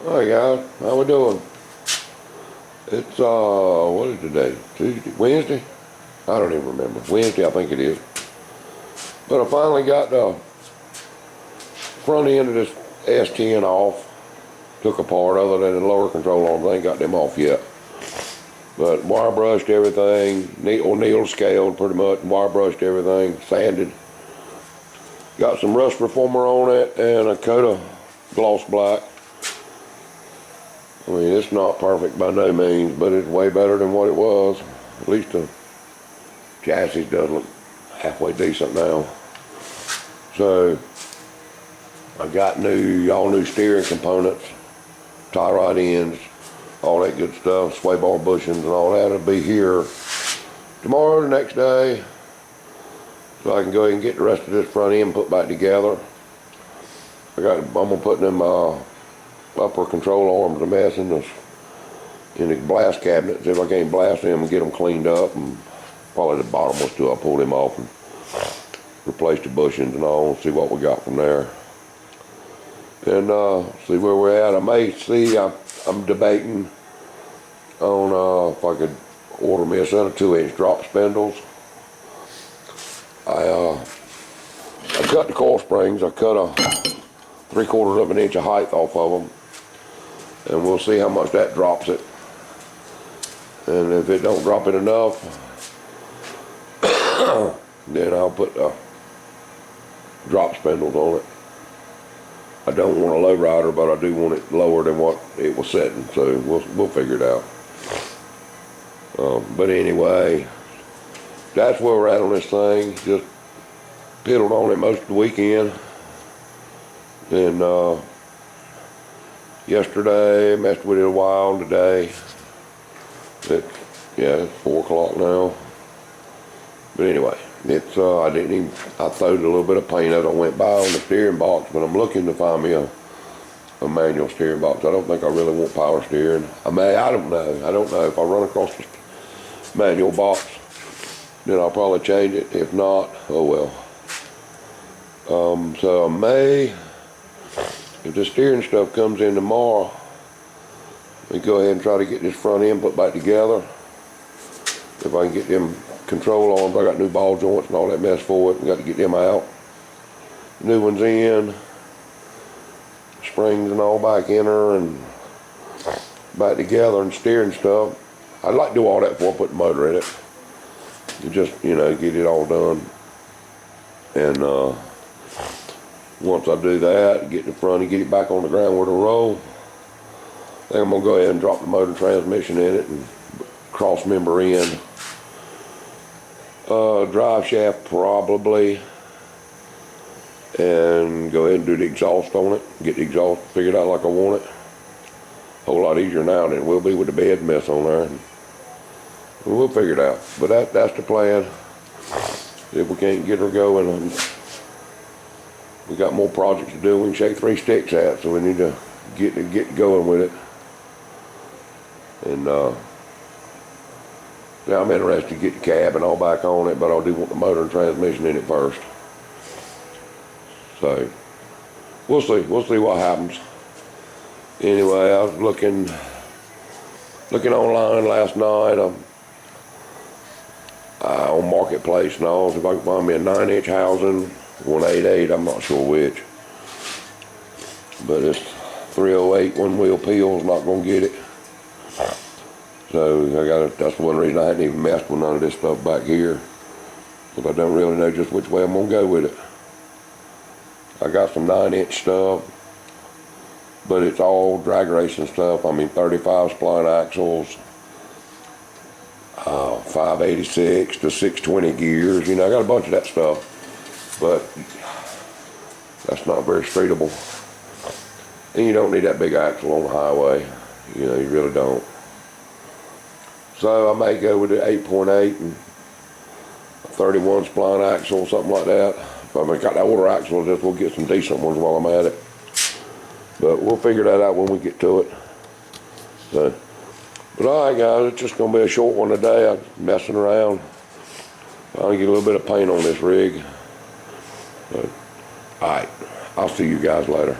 Hi guys, how we doing? It's what is today? Tuesday? Wednesday? I don't even remember. Wednesday, I think it is. But I finally got the front end of this S10 off. Took apart, other than the lower control arms, I ain't got them off yet. But wire brushed everything, needle scaled pretty much, wire brushed everything, sanded. Got some rust reformer on it and a coat of gloss black. I mean, it's not perfect by no means, but it's way better than what it was. At least the chassis does look halfway decent now. So, I got all new steering components, tie rod ends, all that good stuff, sway bar bushings and all that. It'll be here tomorrow, the next day, so I can go ahead and get the rest of this front end put back together. I'm gonna put them upper control arms a mess in the blast cabinets. If I can't blast them and get them cleaned up, and probably the bottom ones too, I'll pull them off and replace the bushings and all, and see what we got from there. And see where we're at. I may see, I'm debating on if I could order me a set of 2-inch drop spindles. I cut the coil springs. I cut a 3/4 of an inch of height off of them, and we'll see how much that drops it. And if it don't drop it enough, then I'll put drop spindles on it. I don't want a low rider, but I do want it lower than what it was setting, so we'll figure it out. But anyway, that's where we're at on this thing. Just piddled on it most of the weekend. And yesterday, messed with it a while. Today, it's 4 o'clock now. But anyway, it's I throwed a little bit of paint as I went by on the steering box, but I'm looking to find me a manual steering box. I don't think I really want power steering. I don't know. If I run across the manual box, then I'll probably change it. If not, oh well. So I may, if the steering stuff comes in tomorrow, we go ahead and try to get this front end put back together. If I can get them control arms, I got new ball joints and all that mess for it. We got to get them out. New ones in, springs and all back in her and back together, and steering stuff. I'd like to do all that before I put the motor in it. Just, get it all done. And once I do that, get the front and get it back on the ground where it'll roll, then I'm going to go ahead and drop the motor transmission in it and cross member in. Drive shaft probably, and go ahead and do the exhaust on it. Get the exhaust figured out like I want it. A whole lot easier now than it will be with the bed mess on there. And we'll figure it out. But that's the plan. If we can't get her going, we got more projects to do. We can shake 3 sticks at, so we need to get going with it. And yeah, I'm interested to get the cab and all back on it, but I do want the motor and transmission in it first. So we'll see what happens. Anyway, I was looking online last night on Marketplace and all, if I can find me a 9-inch housing, 188, I'm not sure which. But it's 308 one-wheel peel's not gonna get it. So that's one reason I hadn't even messed with none of this stuff back here, because I don't really know just which way I'm gonna go with it. I got some 9-inch stuff, but it's all drag racing stuff. I mean, 35 spline axles, 586 to 620 gears. I got a bunch of that stuff, but that's not very streetable. And you don't need that big axle on the highway. You really don't. So I may go with the 8.8 and 31 spline axle, something like that. If I got that older axle, we'll get some decent ones while I'm at it. But we'll figure that out when we get to it. So, but alright guys, it's just going to be a short one today. I'm messing around. I'll get a little bit of paint on this rig. Alright, I'll see you guys later.